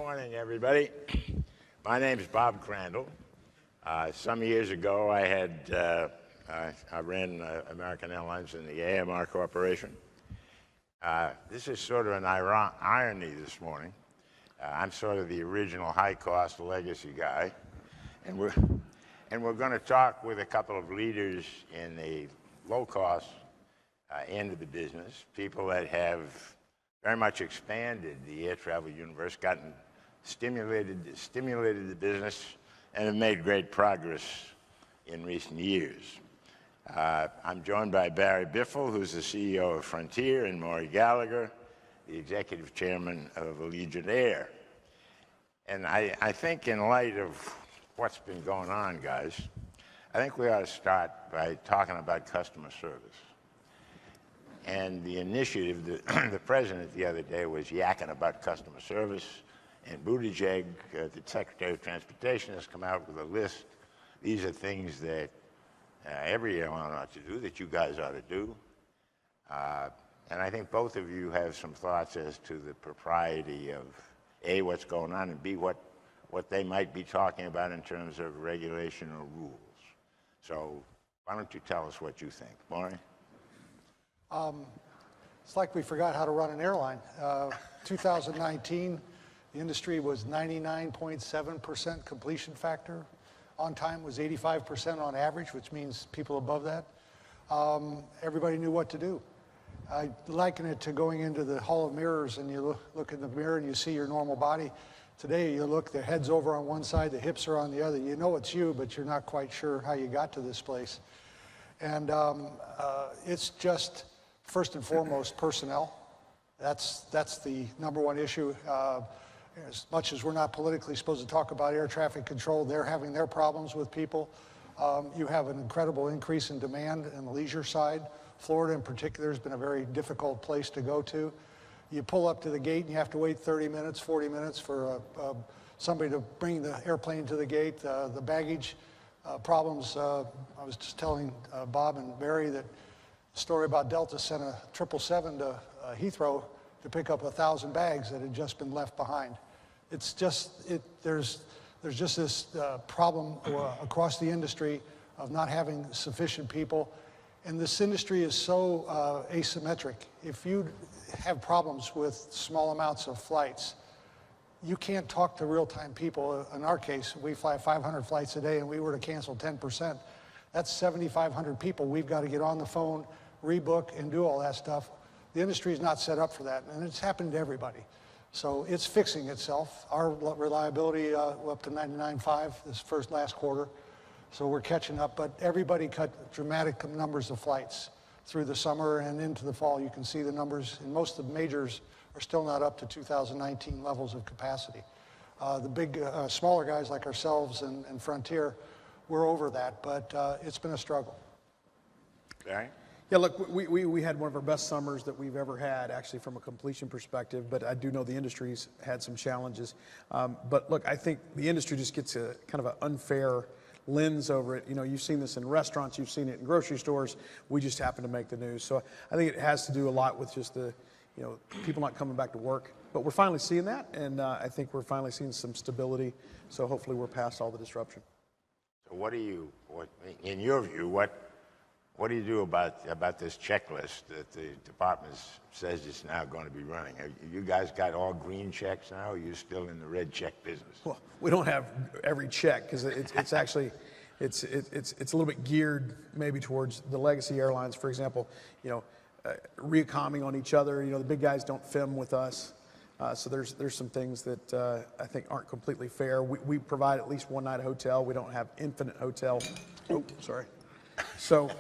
morning, everybody. My name is Bob Crandall. Some years ago, I ran American Airlines in the AMR Corporation. This is sort of an irony this morning. I'm sort of the original high-cost legacy guy, and we're going to talk with a couple of leaders in the low-cost end of the business, people that have very much expanded the air travel universe, stimulated the business, and have made great progress in recent years. I'm joined by Barry Biffle, who's the CEO of Frontier, and Maurice Gallagher, the executive chairman of Allegiant Air. And I think in light of what's been going on, guys, I think we ought to start by talking about customer service. And the initiative, the president the other day was yakking about customer service, and Buttigieg, the Secretary of Transportation, has come out with a list. These are things that every airline ought to do, that you guys ought to do. And I think both of you have some thoughts as to the propriety of, A, what's going on, and B, what they might be talking about in terms of regulation or rules. So why don't you tell us what you think, Maurice? It's like we forgot how to run an airline. 2019, the industry was 99.7% completion factor. On time was 85% on average, which means people above that. Everybody knew what to do. I liken it to going into the Hall of Mirrors, and you look in the mirror and you see your normal body. Today you look, the head's over on one side, the hips are on the other. You know it's you, but you're not quite sure how you got to this place. And it's just, first and foremost, personnel. That's the number one issue. As much as we're not politically supposed to talk about air traffic control, they're having their problems with people. You have an incredible increase in demand in the leisure side. Florida in particular has been a very difficult place to go to. You pull up to the gate and you have to wait 30 minutes, 40 minutes for somebody to bring the airplane to the gate. The baggage problems, I was just telling Bob and Barry that story about Delta sent a 777 to Heathrow to pick up 1,000 bags that had just been left behind. It's just, there's just this problem across the industry of not having sufficient people. And this industry is so asymmetric. If you have problems with small amounts of flights, you can't talk to real-time people. In our case, we fly 500 flights a day, and we were to cancel 10%. That's 7,500 people. We've got to get on the phone, rebook, and do all that stuff. The industry is not set up for that, and it's happened to everybody. So it's fixing itself. Our reliability up to 99.5 this last quarter, so we're catching up. But everybody cut dramatic numbers of flights through the summer and into the fall. You can see the numbers, and most of the majors are still not up to 2019 levels of capacity. The big, smaller guys like ourselves and Frontier, we're over that, but it's been a struggle. Barry? Yeah, look, we had one of our best summers that we've ever had, actually, from a completion perspective, but I do know the industry's had some challenges. But look, I think the industry just gets a kind of an unfair lens over it. You know, you've seen this in restaurants, you've seen it in grocery stores, we just happen to make the news. So I think it has to do a lot with just the, you know, people not coming back to work. But we're finally seeing that, and I think we're finally seeing some stability, so hopefully we're past all the disruption. So in your view, what do you do about this checklist that the department says it's now going to be running? Have you guys got all green checks now, or are you still in the red check business? Well, we don't have every check, because it's actually, it's a little bit geared maybe towards the legacy airlines. For example, you know, reaccommodating on each other. You know, the big guys don't film with us. So there's some things that I think aren't completely fair. We provide at least one night hotel. We don't have infinite hotel. Oh, sorry. So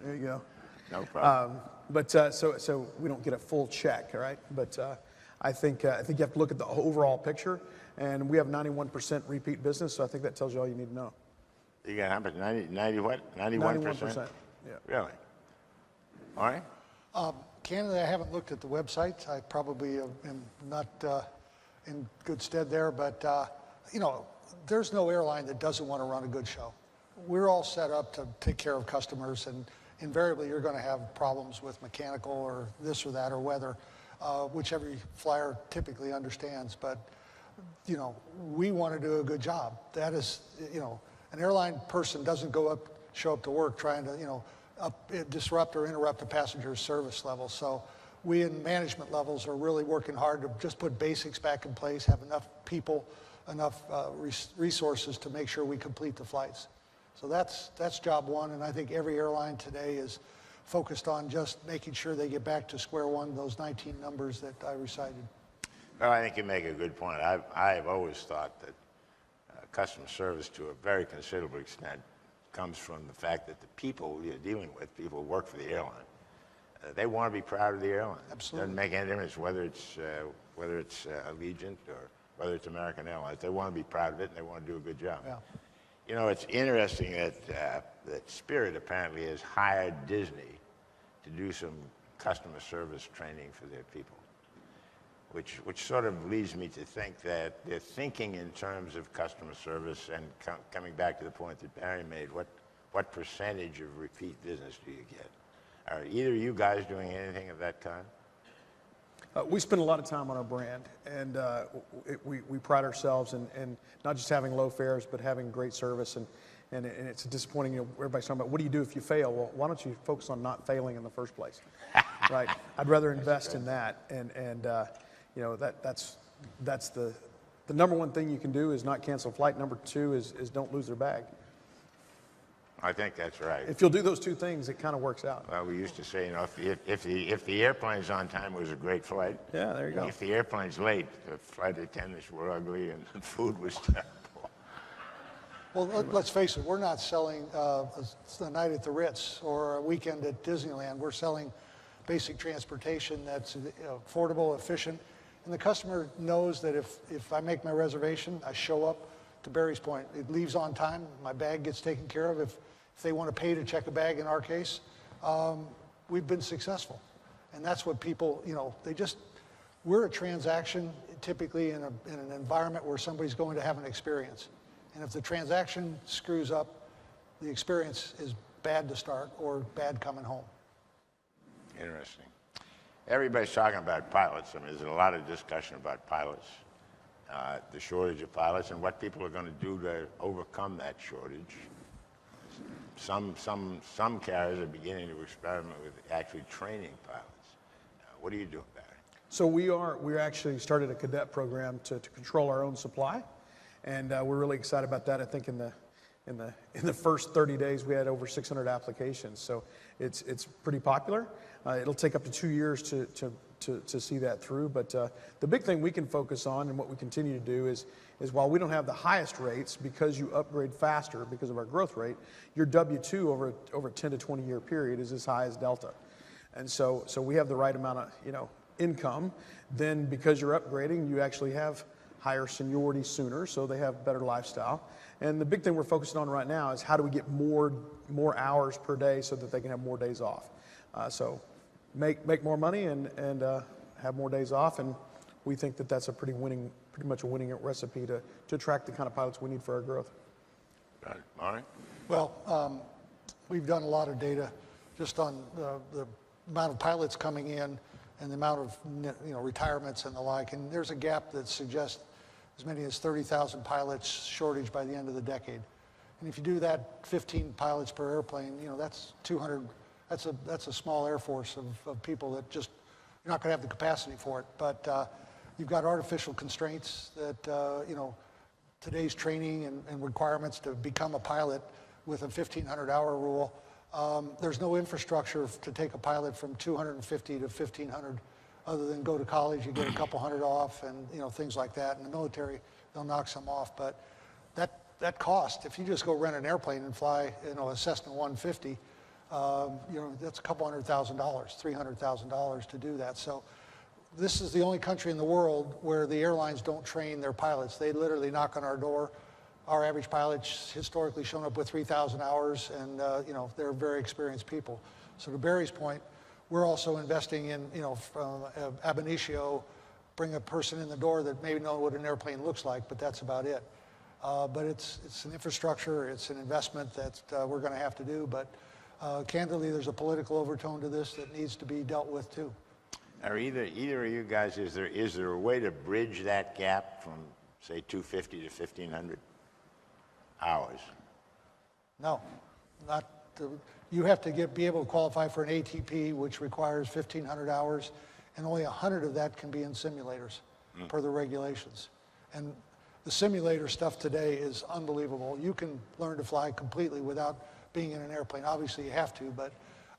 there you go. No problem. But so we don't get a full check, all right? But I think you have to look at the overall picture, and we have 91% repeat business. So I think that tells you all you need to know. You got how much? 90 what? 91%. Yeah. Really? All right. Canada, I haven't looked at the website. I probably am not in good stead there, but you know, there's no airline that doesn't want to run a good show. We're all set up to take care of customers, and invariably you're going to have problems with mechanical or this or that or weather, which every flyer typically understands. But we want to do a good job. That is, an airline person doesn't show up to work trying to, disrupt or interrupt a passenger's service level. So we in management levels are really working hard to just put basics back in place, have enough people, enough resources to make sure we complete the flights. So that's job one, and I think every airline today is focused on just making sure they get back to square one, those 19 numbers that I recited. Well, I think you make a good point. I've always thought that customer service, to a very considerable extent, comes from the fact that the people you're dealing with, people who work for the airline, they want to be proud of the airline. Absolutely. It doesn't make any difference whether it's Allegiant or whether it's American Airlines. They want to be proud of it, and they want to do a good job. Yeah. It's interesting that Spirit apparently has hired Disney to do some customer service training for their people, which sort of leads me to think that they're thinking in terms of customer service. And coming back to the point that Barry made, what percentage of repeat business do you get? Are either of you guys doing anything of that kind? We spend a lot of time on our brand, and we pride ourselves in not just having low fares, but having great service. And it's disappointing, everybody's talking about, what do you do if you fail? Well, why don't you focus on not failing in the first place, right? I'd rather invest in that, and that's the number one thing you can do is not cancel flight. Number two is don't lose their bag. I think that's right. If you'll do those two things, it kind of works out. Well, we used to say, if the airplane's on time, it was a great flight. Yeah, there you go. If the airplane's late, the flight attendants were ugly and the food was terrible. Well, let's face it, we're not selling a night at the Ritz or a weekend at Disneyland. We're selling basic transportation that's affordable, efficient, and the customer knows that if I make my reservation, I show up, to Barry's point, it leaves on time, my bag gets taken care of. If they want to pay to check a bag, in our case, we've been successful. And that's what people, we're a transaction typically in an environment where somebody's going to have an experience. And if the transaction screws up, the experience is bad to start or bad coming home. Interesting. Everybody's talking about pilots. I mean, there's a lot of discussion about pilots, the shortage of pilots, and what people are going to do to overcome that shortage. Some carriers are beginning to experiment with actually training pilots. What are you doing, Barry? So we actually started a cadet program to control our own supply, and we're really excited about that. I think in the first 30 days we had over 600 applications, so it's pretty popular. It'll take up to 2 years to see that through, but the big thing we can focus on and what we continue to do is while we don't have the highest rates, because you upgrade faster because of our growth rate, your W-2 over a 10 to 20 year period is as high as Delta. And so we have the right amount of income. Then because you're upgrading, you actually have higher seniority sooner, so they have better lifestyle. And the big thing we're focusing on right now is how do we get more hours per day so that they can have more days off. So make more money and have more days off, and we think that that's pretty much a winning recipe to attract the kind of pilots we need for our growth. Got it. All right. Well, we've done a lot of data just on the amount of pilots coming in and the amount of retirements and the like, and there's a gap that suggests as many as 30,000 pilots shortage by the end of the decade. And if you do that, 15 pilots per airplane, that's 200. That's a small air force of people that just, you're not going to have the capacity for it. But you've got artificial constraints that, today's training and requirements to become a pilot with a 1,500-hour rule. There's no infrastructure to take a pilot from 250 to 1,500 other than go to college, you get a couple hundred off, and things like that. In the military, they'll knock some off. But that cost, if you just go rent an airplane and fly a Cessna 150, that's a couple $100,000, $300,000 to do that. So this is the only country in the world where the airlines don't train their pilots. They literally knock on our door. Our average pilot's historically shown up with 3,000 hours, and they're very experienced people. So to Barry's point, we're also investing in, from ab initio, bring a person in the door that maybe know what an airplane looks like, but that's about it. But it's an infrastructure, it's an investment that we're going to have to do. But candidly, there's a political overtone to this that needs to be dealt with too. Are either of you guys, is there a way to bridge that gap from say 250 to 1,500 hours? No, not, you have to be able to qualify for an ATP, which requires 1,500 hours, and only 100 of that can be in simulators per the regulations. And the simulator stuff today is unbelievable. You can learn to fly completely without being in an airplane. Obviously you have to, but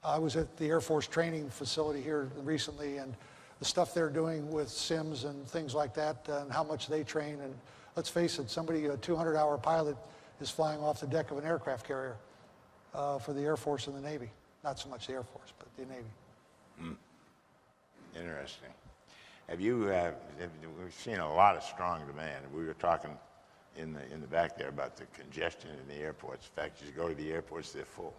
I was at the Air Force training facility here recently, and the stuff they're doing with sims and things like that, and how much they train. And let's face it, somebody, a 200-hour pilot is flying off the deck of an aircraft carrier for the Air Force and the Navy. Not so much the Air Force, but the Navy. Interesting. We've seen a lot of strong demand. We were talking in the back there about the congestion in the airports. In fact, you go to the airports, they're full.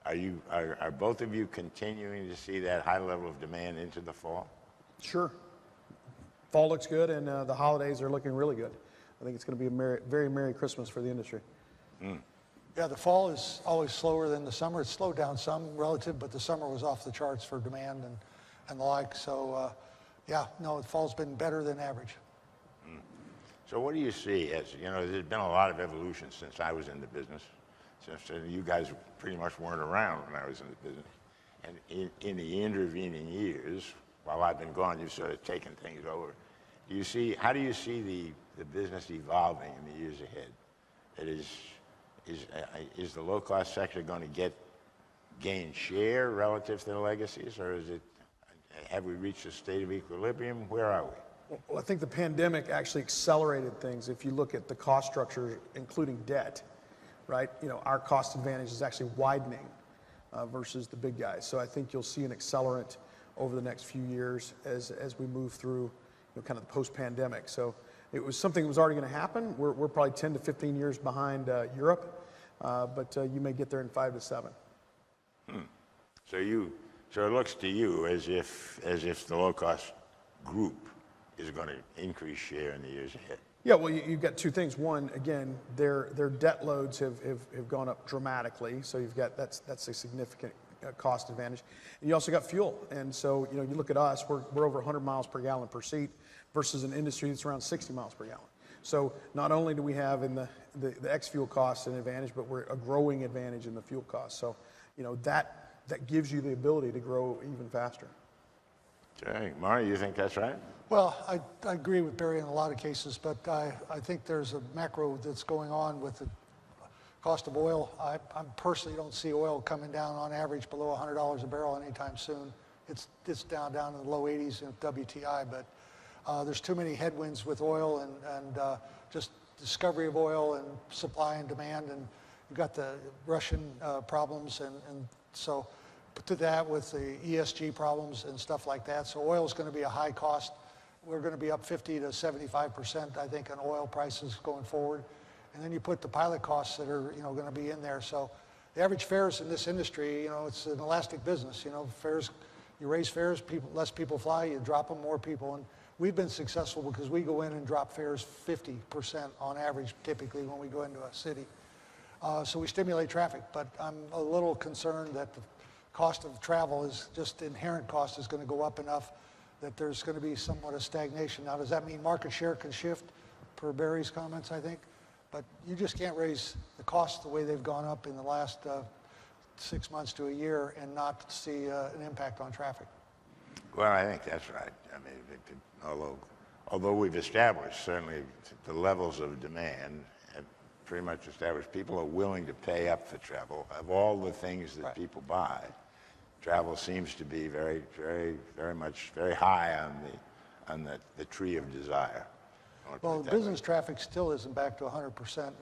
Are both of you continuing to see that high level of demand into the fall? Sure. Fall looks good, and the holidays are looking really good. I think it's going to be a very Merry Christmas for the industry. Yeah, the fall is always slower than the summer. It's slowed down some relative, but the summer was off the charts for demand and the like. So, yeah, no, the fall's been better than average. So what do you see as, there's been a lot of evolution since I was in the business. Since you guys pretty much weren't around when I was in the business. And in the intervening years, while I've been gone, you've sort of taken things over. How do you see the business evolving in the years ahead? That is the low-cost sector going to gain share relative to the legacies, or have we reached a state of equilibrium? Where are we? Well, I think the pandemic actually accelerated things. If you look at the cost structure, including debt, right? Our cost advantage is actually widening versus the big guys. So I think you'll see an accelerant over the next few years as we move through kind of the post-pandemic. So it was something that was already going to happen. We're probably 10 to 15 years behind Europe, but you may get there in 5 to 7. So it looks to you as if the low-cost group is going to increase share in the years ahead. Yeah, well, you've got two things. One, again, their debt loads have gone up dramatically, so you've got that's a significant cost advantage. And you also got fuel, and so you look at us, we're over 100 miles per gallon per seat versus an industry that's around 60 miles per gallon. So not only do we have in the ex-fuel costs an advantage, but we're a growing advantage in the fuel costs. So that gives you the ability to grow even faster. Okay, Maurice, you think that's right? Well, I agree with Barry in a lot of cases, but I think there's a macro that's going on with the cost of oil. I personally don't see oil coming down on average below $100 a barrel anytime soon. It's down in the low 80s in WTI, but there's too many headwinds with oil and just discovery of oil and supply and demand, and you've got the Russian problems, and so to that with the ESG problems and stuff like that. So oil is going to be a high cost. We're going to be up 50 to 75%, I think, on oil prices going forward. And then you put the pilot costs that are, going to be in there. So the average fares in this industry, it's an elastic business. Fares, you raise fares, less people fly, you drop them, more people. And we've been successful because we go in and drop fares 50% on average, typically, when we go into a city. So we stimulate traffic. But I'm a little concerned that the cost of travel is just inherent cost is going to go up enough that there's going to be somewhat of stagnation. Now, does that mean market share can shift, per Barry's comments, I think? But you just can't raise the costs the way they've gone up in the last 6 months to a year and not see an impact on traffic. Well, I think that's right. I mean, although we've established certainly the levels of demand have pretty much established, people are willing to pay up for travel. Of all the things that people buy, travel seems to be very high on the tree of desire. Well, business traffic still isn't back to 100%. And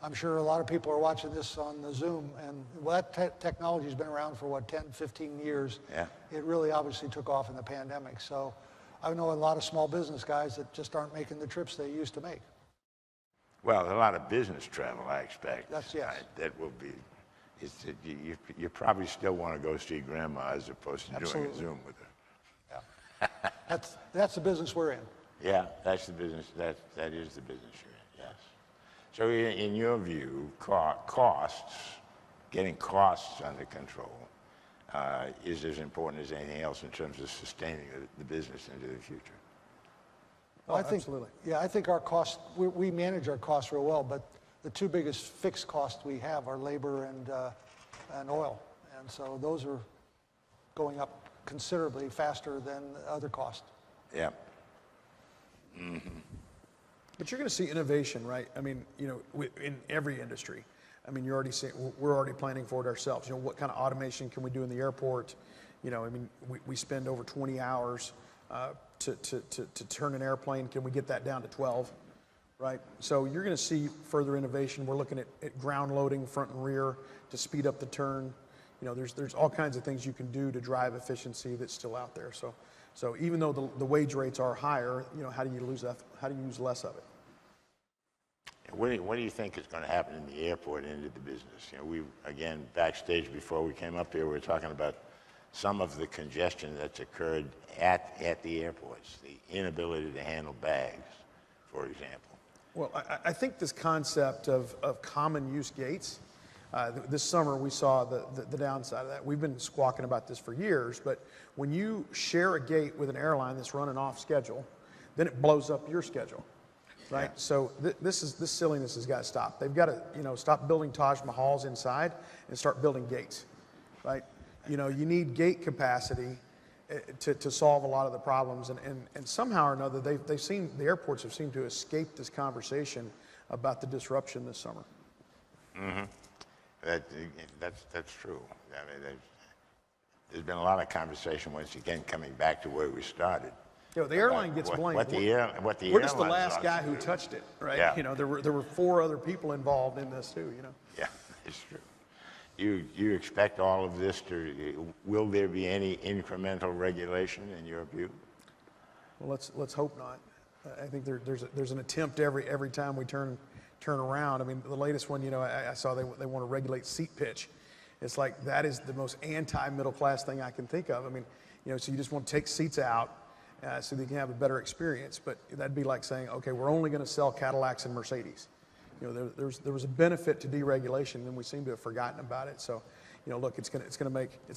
I'm sure a lot of people are watching this on the Zoom. And that technology has been around for, 10, 15 years. Yeah. It really obviously took off in the pandemic. So I know a lot of small business guys that just aren't making the trips they used to make. Well, a lot of business travel, I expect. Yes. That will be. You probably still want to go see grandma as opposed to doing a Zoom with her. Yeah. That's the business we're in. Yeah, that's the business. That is the business you're in. Yes. So, in your view, getting costs under control, is as important as anything else in terms of sustaining the business into the future. I think, absolutely. Yeah, I think our costs, we manage our costs real well, but the two biggest fixed costs we have are labor and oil. And so those are going up considerably faster than other costs. Yeah. But you're going to see innovation, right? I mean, in every industry. I mean, you're already seeing, we're already planning for it ourselves. What kind of automation can we do in the airport? I mean, we spend over 20 hours to turn an airplane. Can we get that down to 12, right? So you're going to see further innovation. We're looking at ground loading, front and rear, to speed up the turn. There's all kinds of things you can do to drive efficiency that's still out there. So even though the wage rates are higher, how do you lose that? How do you use less of it? What do you think is going to happen in the airport end of the business? We, again, backstage before we came up here, we were talking about some of the congestion that's occurred at the airports, the inability to handle bags, for example. Well, I think this concept of common use gates, this summer we saw the downside of that. We've been squawking about this for years, but when you share a gate with an airline that's running off schedule, then it blows up your schedule. Right, yeah. So this silliness has got to stop. They've got to, stop building Taj Mahals inside and start building gates, right? You need gate capacity to solve a lot of the problems, and somehow or another the airports have seemed to escape this conversation about the disruption this summer. Mm-hmm. That's true. I mean, there's been a lot of conversation once again coming back to where we started. The airline gets blamed. We're just the last guy who touched it, right? Yeah. There were 4 other people involved in this too. Yeah, it's true. You expect all of this will there be any incremental regulation in your view? Well, let's hope not. I think there's an attempt every time we turn around. I mean, the latest one, I saw they want to regulate seat pitch. It's like that is the most anti-middle class thing I can think of. I mean, so you just want to take seats out. So they can have a better experience, but that'd be like saying, okay, we're only going to sell Cadillacs and Mercedes. There was a benefit to deregulation, and we seem to have forgotten about it. So, look, it's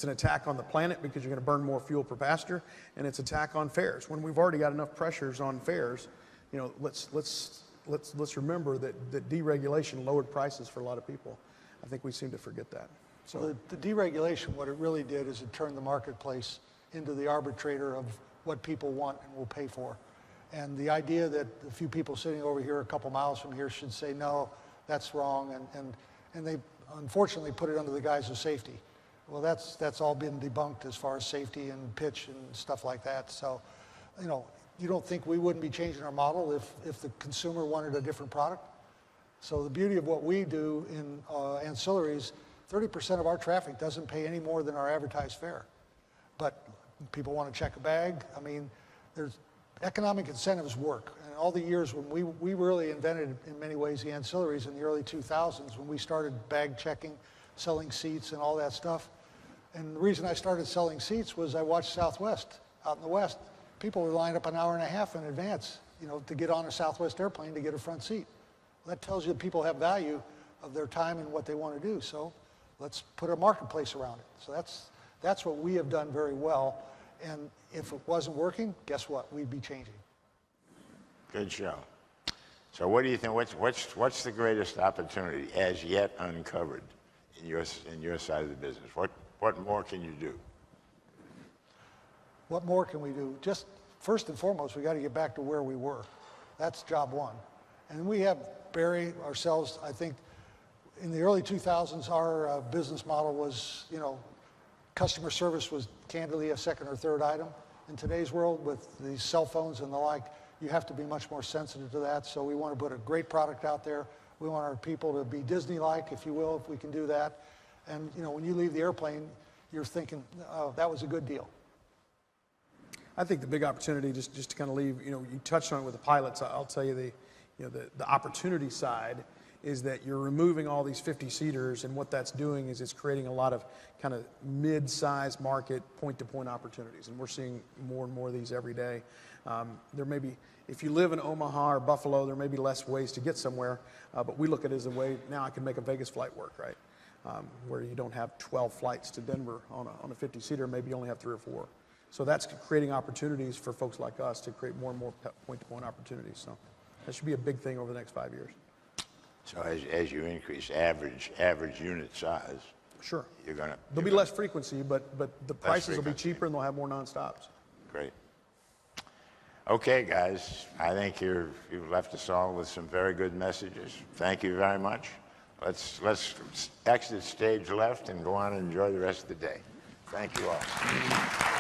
an attack on the planet because you're going to burn more fuel per passenger, and it's an attack on fares. When we've already got enough pressures on fares, let's remember that deregulation lowered prices for a lot of people. I think we seem to forget that. So well, the deregulation, what it really did is it turned the marketplace into the arbitrator of what people want and will pay for. And the idea that a few people sitting over here a couple miles from here should say, no, that's wrong, and they unfortunately put it under the guise of safety. Well, that's all been debunked as far as safety and pitch and stuff like that. So, you don't think we wouldn't be changing our model if the consumer wanted a different product? So the beauty of what we do in ancillaries, 30% of our traffic doesn't pay any more than our advertised fare. But people want to check a bag. I mean, there's economic incentives work. And all the years when we really invented, in many ways, the ancillaries in the early 2000s when we started bag checking, selling seats and all that stuff. And the reason I started selling seats was I watched Southwest out in the West. People were lined up an hour and a half in advance, to get on a Southwest airplane to get a front seat. Well, that tells you that people have value of their time and what they want to do. So let's put a marketplace around it. So that's what we have done very well. And if it wasn't working, guess what? We'd be changing. Good show. So what do you think? What's the greatest opportunity as yet uncovered in your side of the business? What more can you do? What more can we do? Just first and foremost, we got to get back to where we were. That's job one. And we have buried ourselves, I think, in the early 2000s, our business model was, customer service was candidly a second or third item. In today's world, with these cell phones and the like, you have to be much more sensitive to that. So we want to put a great product out there. We want our people to be Disney-like, if you will, if we can do that. And when you leave the airplane, you're thinking, oh, that was a good deal. I think the big opportunity, just to kind of leave, you touched on it with the pilots. I'll tell you the opportunity side is that you're removing all these 50-seaters, and what that's doing is it's creating a lot of kind of mid-size market point-to-point opportunities, and we're seeing more and more of these every day. There may be, if you live in Omaha or Buffalo, there may be less ways to get somewhere, but we look at it as a way, now I can make a Vegas flight work, right? Where you don't have 12 flights to Denver on a 50-seater, maybe you only have 3 or 4. So that's creating opportunities for folks like us to create more and more point-to-point opportunities. So that should be a big thing over the next 5 years. So as you increase average unit size, Sure. there'll be less frequency, but the prices will be frequency. cheaper and they'll have more nonstops. Great. Okay, guys, I think you've left us all with some very good messages. Thank you very much. Let's exit stage left and go on and enjoy the rest of the day. Thank you all.